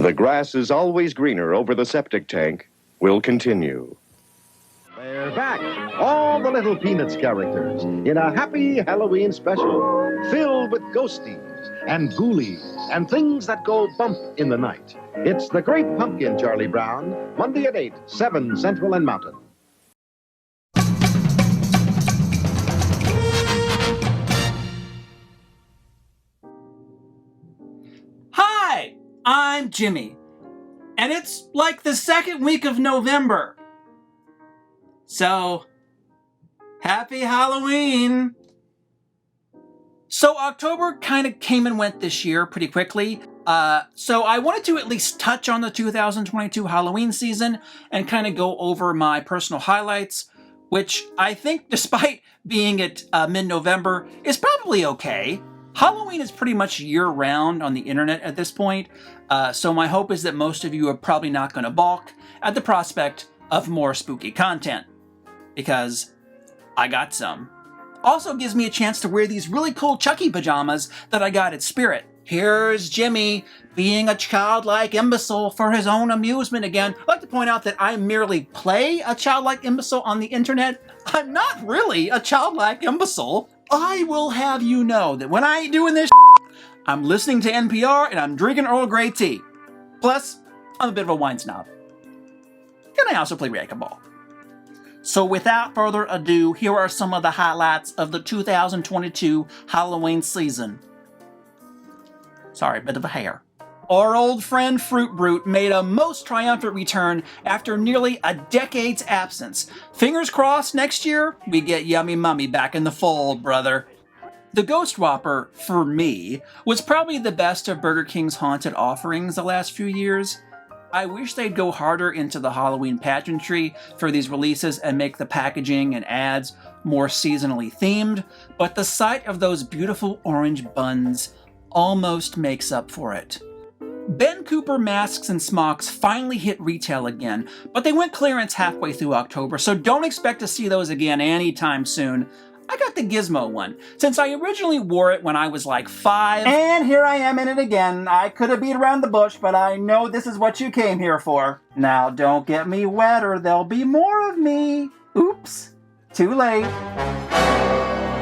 The grass is always greener over the septic tank will continue. They're back, all the little Peanuts characters, in a happy Halloween special, filled with ghosties and ghoulies and things that go bump in the night. It's The Great Pumpkin, Charlie Brown, Monday at 8, 7 Central and Mountain. Hi, I'm Jimmy, and it's like the second week of November. So, happy Halloween! So October kind of came and went this year pretty quickly. So I wanted to at least touch on the 2022 Halloween season and kind of go over my personal highlights, which I think, despite being at mid-November, is probably okay. Halloween is pretty much year-round on the internet at this point, so my hope is that most of you are probably not going to balk at the prospect of more spooky content, because I got some. Also gives me a chance to wear these really cool Chucky pajamas that I got at Spirit. Here's Jimmy being a childlike imbecile for his own amusement again. I'd like to point out that I merely play a childlike imbecile on the internet. I'm not really a childlike imbecile. I will have you know that when I ain't doing this I'm listening to NPR and I'm drinking Earl Grey tea. Plus, I'm a bit of a wine snob. And I also play racquetball. So without further ado, here are some of the highlights of the 2022 Halloween season. Sorry, bit of a hair. Our old friend Fruit Brute made a most triumphant return after nearly a decade's absence. Fingers crossed next year, we get Yummy Mummy back in the fold, brother. The Ghost Whopper, for me, was probably the best of Burger King's haunted offerings the last few years. I wish they'd go harder into the Halloween pageantry for these releases and make the packaging and ads more seasonally themed, but the sight of those beautiful orange buns almost makes up for it. Ben Cooper masks and smocks finally hit retail again, but they went clearance halfway through October, so don't expect to see those again anytime soon. I got the Gizmo one, since I originally wore it when I was like 5. And here I am in it again. I could have beat around the bush, but I know this is what you came here for. Now don't get me wet or there'll be more of me. Oops. Too late.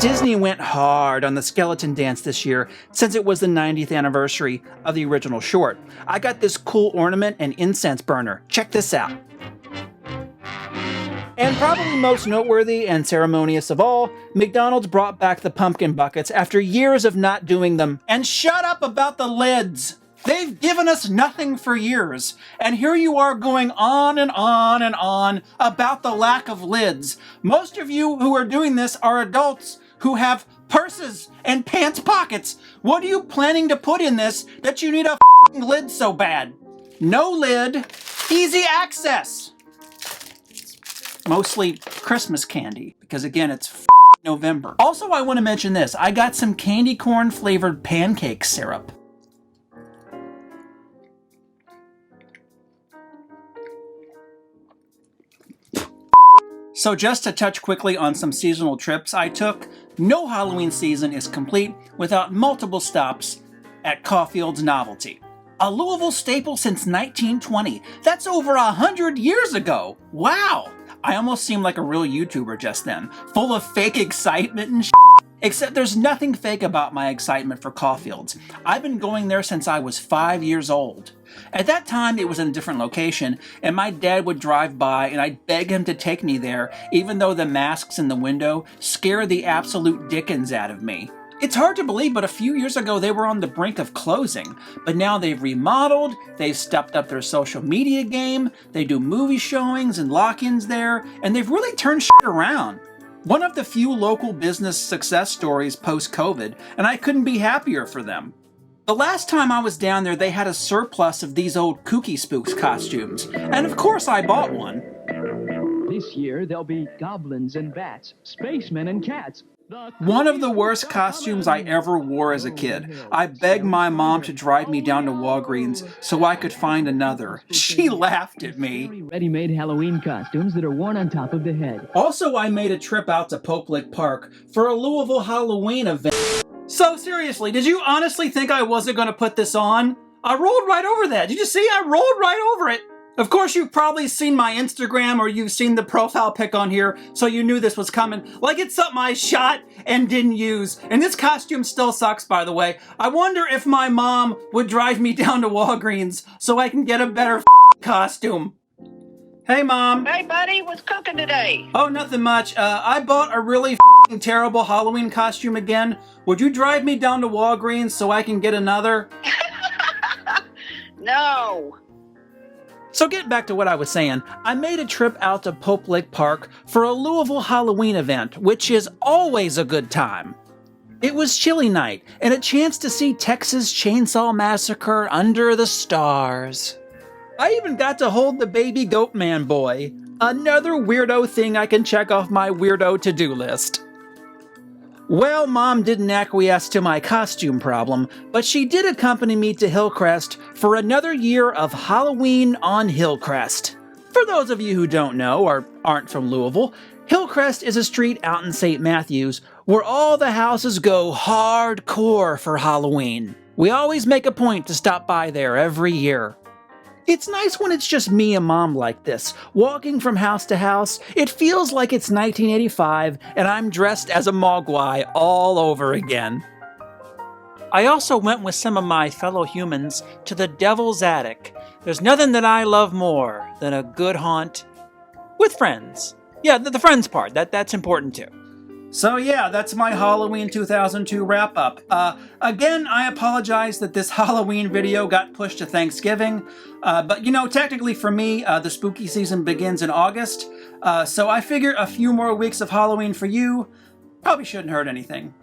Disney went hard on the skeleton dance this year since it was the 90th anniversary of the original short. I got this cool ornament and incense burner. Check this out. And probably most noteworthy and ceremonious of all, McDonald's brought back the pumpkin buckets after years of not doing them. And shut up about the lids! They've given us nothing for years, and here you are going on and on and on about the lack of lids. Most of you who are doing this are adults who have purses and pants pockets. What are you planning to put in this that you need a f***ing lid so bad? No lid, easy access. Mostly Christmas candy, because again, it's November. Also, I want to mention this. I got some candy corn flavored pancake syrup. So just to touch quickly on some seasonal trips I took, no Halloween season is complete without multiple stops at Caulfield's Novelty. A Louisville staple since 1920. That's over 100 years ago. Wow! I almost seemed like a real YouTuber just then, full of fake excitement and shit. Except there's nothing fake about my excitement for Caulfield's. I've been going there since I was 5 years old. At that time, it was in a different location, and my dad would drive by and I'd beg him to take me there, even though the masks in the window scared the absolute dickens out of me. It's hard to believe, but a few years ago they were on the brink of closing. But now they've remodeled, they've stepped up their social media game, they do movie showings and lock-ins there, and they've really turned shit around. One of the few local business success stories post-COVID, and I couldn't be happier for them. The last time I was down there, they had a surplus of these old Kooky Spooks costumes, and of course I bought one. This year there'll be goblins and bats, spacemen and cats. One of the worst costumes I ever wore as a kid. I begged my mom to drive me down to Walgreens so I could find another. She laughed at me. Ready-made Halloween costumes that are worn on top of the head. Also, I made a trip out to Pope Lick Park for a Louisville Halloween event. So seriously, did you honestly think I wasn't going to put this on? I rolled right over that. Did you see? I rolled right over it. Of course, you've probably seen my Instagram or you've seen the profile pic on here, so you knew this was coming. Like it's something I shot and didn't use. And this costume still sucks, by the way. I wonder if my mom would drive me down to Walgreens so I can get a better costume. Hey, Mom. Hey, buddy, what's cooking today? Oh, nothing much. I bought a really terrible Halloween costume again. Would you drive me down to Walgreens so I can get another? No. So getting back to what I was saying, I made a trip out to Pope Lake Park for a Louisville Halloween event, which is always a good time. It was chilly night, and a chance to see Texas Chainsaw Massacre under the stars. I even got to hold the baby goat man boy. Another weirdo thing I can check off my weirdo to-do list. Well, Mom didn't acquiesce to my costume problem, but she did accompany me to Hillcrest for another year of Halloween on Hillcrest. For those of you who don't know or aren't from Louisville, Hillcrest is a street out in St. Matthews where all the houses go hardcore for Halloween. We always make a point to stop by there every year. It's nice when it's just me and Mom like this, walking from house to house. It feels like it's 1985 and I'm dressed as a Mogwai all over again. I also went with some of my fellow humans to the Devil's Attic. There's nothing that I love more than a good haunt with friends. Yeah, the friends part, that's important too. So yeah, that's my Halloween 2002 wrap-up. Again, I apologize that this Halloween video got pushed to Thanksgiving, but you know, technically for me, the spooky season begins in August, so I figure a few more weeks of Halloween for you probably shouldn't hurt anything.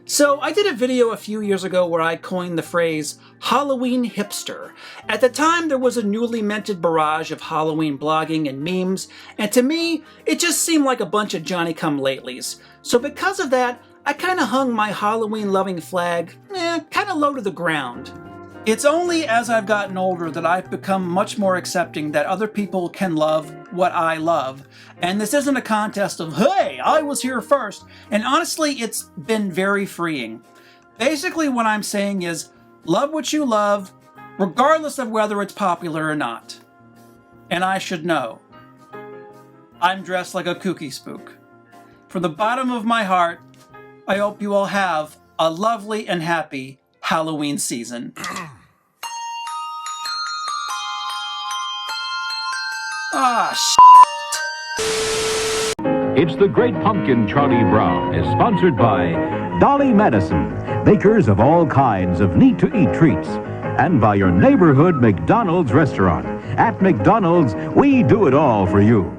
So I did a video a few years ago where I coined the phrase Halloween hipster. At the time, there was a newly minted barrage of Halloween blogging and memes, and to me, it just seemed like a bunch of Johnny-come-latelys. So because of that, I kind of hung my Halloween-loving flag kind of low to the ground. It's only as I've gotten older that I've become much more accepting that other people can love what I love. And this isn't a contest of, hey, I was here first. And honestly, it's been very freeing. Basically, what I'm saying is, love what you love, regardless of whether it's popular or not. And I should know. I'm dressed like a kooky spook. From the bottom of my heart, I hope you all have a lovely and happy Halloween season. It's the Great Pumpkin Charlie Brown is sponsored by Dolly Madison, bakers of all kinds of neat-to-eat treats, and by your neighborhood McDonald's restaurant. At McDonald's, we do it all for you.